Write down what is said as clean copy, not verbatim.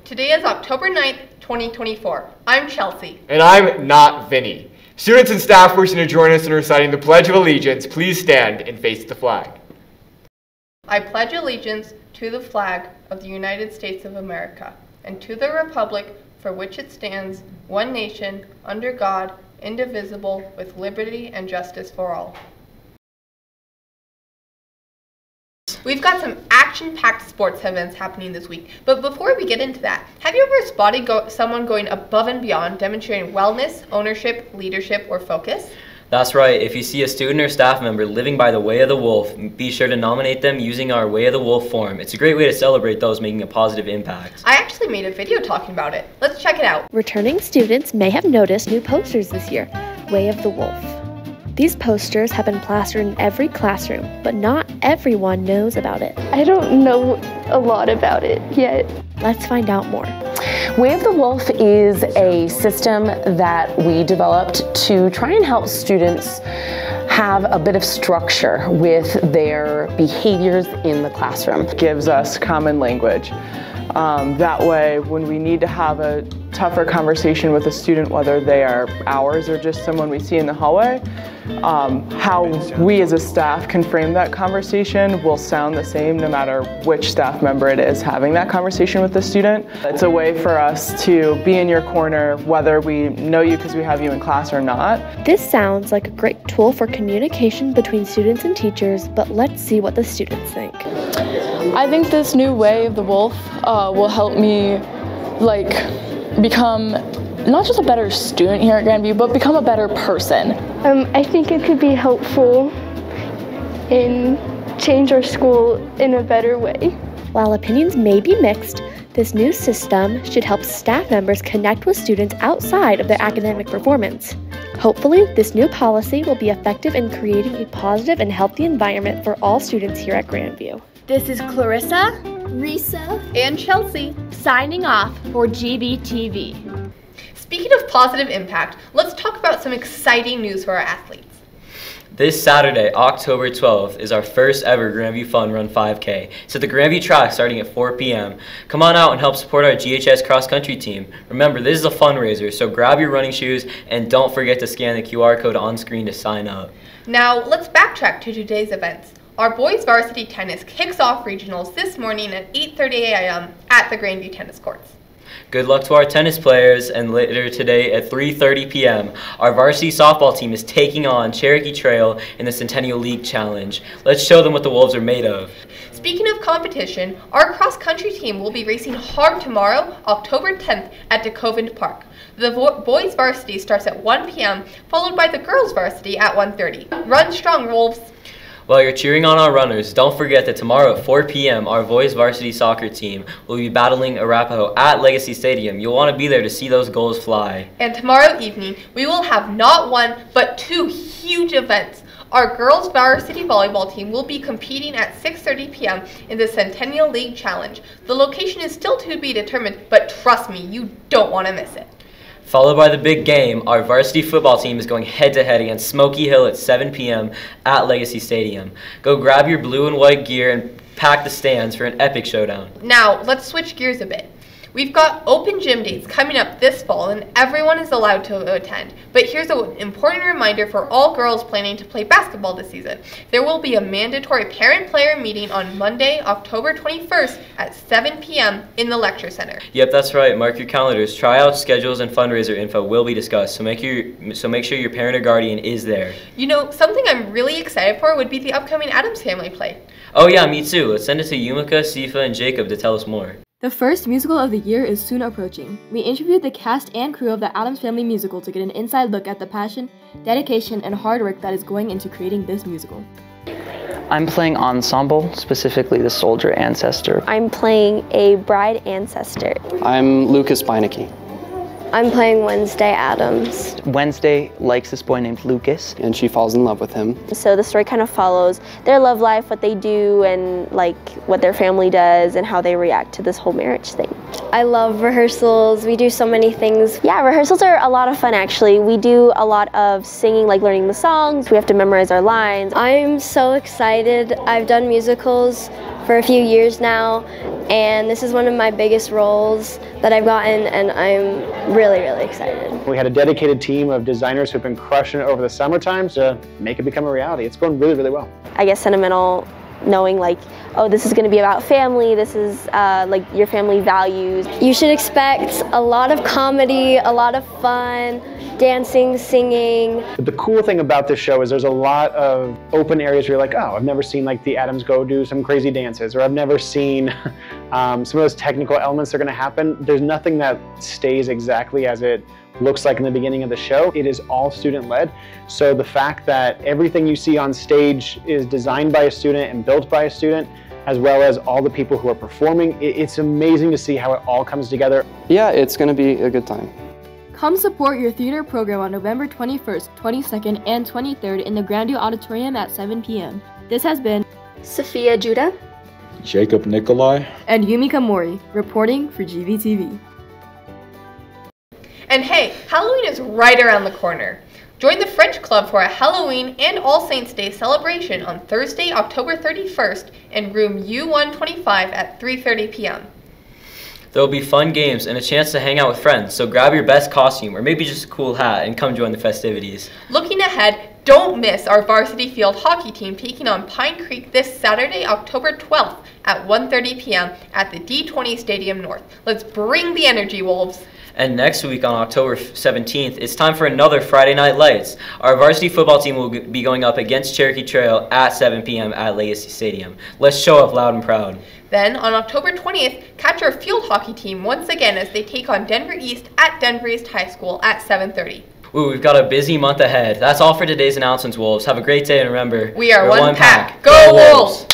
Today is October 9th, 2024. I'm Chelsea. And I'm not Vinny. Students and staff wishing to join us in reciting the Pledge of Allegiance, please stand and face the flag. I pledge allegiance to the flag of the United States of America and to the republic for which it stands, one nation, under God, indivisible, with liberty and justice for all. We've got some action-packed sports events happening this week, but before we get into that, have you ever spotted someone going above and beyond, demonstrating wellness, ownership, leadership, or focus? That's right. If you see a student or staff member living by the way of the wolf, be sure to nominate them using our Way of the Wolf form. It's a great way to celebrate those making a positive impact. I actually made a video talking about it. Let's check it out. Returning students may have noticed new posters this year, Way of the Wolf. These posters have been plastered in every classroom, but not everyone knows about it. I don't know a lot about it yet. Let's find out more. Way of the Wolf is a system that we developed to try and help students have a bit of structure with their behaviors in the classroom. It gives us common language. That way, when we need to have a tougher conversation with a student, whether they are ours or just someone we see in the hallway, how we as a staff can frame that conversation will sound the same no matter which staff member it is having that conversation with the student. It's a way for us to be in your corner whether we know you because we have you in class or not. This sounds like a great tool for communication between students and teachers, but let's see what the students think. I think this new Way of the Wolf will help me become not just a better student here at Grandview, but become a better person. I think it could be helpful and change our school in a better way. While opinions may be mixed, this new system should help staff members connect with students outside of their academic performance. Hopefully, this new policy will be effective in creating a positive and healthy environment for all students here at Grandview. This is Clarissa, Risa, and Chelsea signing off for GBTV. Speaking of positive impact, let's talk about some exciting news for our athletes. This Saturday, October 12th, is our first ever Grandview Fun Run 5K. It's at the Grandview track starting at 4 p.m. Come on out and help support our GHS cross-country team. Remember, this is a fundraiser, so grab your running shoes and don't forget to scan the QR code on screen to sign up. Now, let's backtrack to today's events. Our boys varsity tennis kicks off regionals this morning at 8:30 a.m. at the Grandview tennis courts. Good luck to our tennis players, and later today at 3:30 p.m. our varsity softball team is taking on Cherokee Trail in the Centennial League Challenge. Let's show them what the Wolves are made of. Speaking of competition, our cross-country team will be racing hard tomorrow, October 10th at DeCoven Park. The boys varsity starts at 1 p.m., followed by the girls varsity at 1:30. Run strong, Wolves! While you're cheering on our runners, don't forget that tomorrow at 4 p.m. our boys varsity soccer team will be battling Arapahoe at Legacy Stadium. You'll want to be there to see those goals fly. And tomorrow evening, we will have not one, but two huge events. Our girls varsity volleyball team will be competing at 6:30 p.m. in the Centennial League Challenge. The location is still to be determined, but trust me, you don't want to miss it. Followed by the big game, our varsity football team is going head-to-head against Smoky Hill at 7 p.m. at Legacy Stadium. Go grab your blue and white gear and pack the stands for an epic showdown. Now, let's switch gears a bit. We've got open gym dates coming up this fall, and everyone is allowed to attend. But here's an important reminder for all girls planning to play basketball this season. There will be a mandatory parent-player meeting on Monday, October 21st at 7 p.m. in the Lecture Center. Yep, that's right. Mark your calendars. Tryouts, schedules, and fundraiser info will be discussed, so make sure your parent or guardian is there. You know, something I'm really excited for would be the upcoming Addams Family play. Oh yeah, me too. Let's send it to Yumika, Sifa, and Jacob to tell us more. The first musical of the year is soon approaching. We interviewed the cast and crew of the Addams Family musical to get an inside look at the passion, dedication, and hard work that is going into creating this musical. I'm playing ensemble, specifically the soldier ancestor. I'm playing a bride ancestor. I'm Lucas Beinecke. I'm playing Wednesday Addams. Wednesday likes this boy named Lucas. And she falls in love with him. So the story kind of follows their love life, what they do, and like what their family does, and how they react to this whole marriage thing. I love rehearsals. We do so many things. Yeah, rehearsals are a lot of fun actually. We do a lot of singing, like learning the songs. We have to memorize our lines. I'm so excited. I've done musicals for a few years now, and this is one of my biggest roles that I've gotten, and I'm really, really excited. We had a dedicated team of designers who've been crushing it over the summertime to make it become a reality. It's going really, really well. I guess sentimental, knowing like, oh, this is going to be about family, this is like your family values. You should expect a lot of comedy, a lot of fun, dancing, singing. The cool thing about this show is there's a lot of open areas where you're like, oh, I've never seen like the Addams go do some crazy dances, or I've never seen some of those technical elements that are going to happen. There's nothing that stays exactly as it looks like in the beginning of the show. It is all student-led. So the fact that everything you see on stage is designed by a student and built by a student, as well as all the people who are performing, it's amazing to see how it all comes together. Yeah, it's going to be a good time. Come support your theater program on November 21st, 22nd, and 23rd in the Grandview Auditorium at 7 p.m. This has been Sophia Judah, Jacob Nikolai, and Yumika Mori, reporting for GVTV. And hey, Halloween is right around the corner. Join the French Club for a Halloween and All Saints Day celebration on Thursday, October 31st in room U125 at 3:30 p.m. There will be fun games and a chance to hang out with friends, so grab your best costume or maybe just a cool hat and come join the festivities. Looking ahead, don't miss our varsity field hockey team taking on Pine Creek this Saturday, October 12th at 1:30 p.m. at the D20 Stadium North. Let's bring the energy, Wolves. And next week on October 17th, it's time for another Friday Night Lights. Our varsity football team will be going up against Cherokee Trail at 7 p.m. at Legacy Stadium. Let's show up loud and proud. Then on October 20th, catch our field hockey team once again as they take on Denver East at Denver East High School at 7:30. Ooh, we've got a busy month ahead. That's all for today's announcements, Wolves. Have a great day, and remember, we are we're one pack. Go Wolves!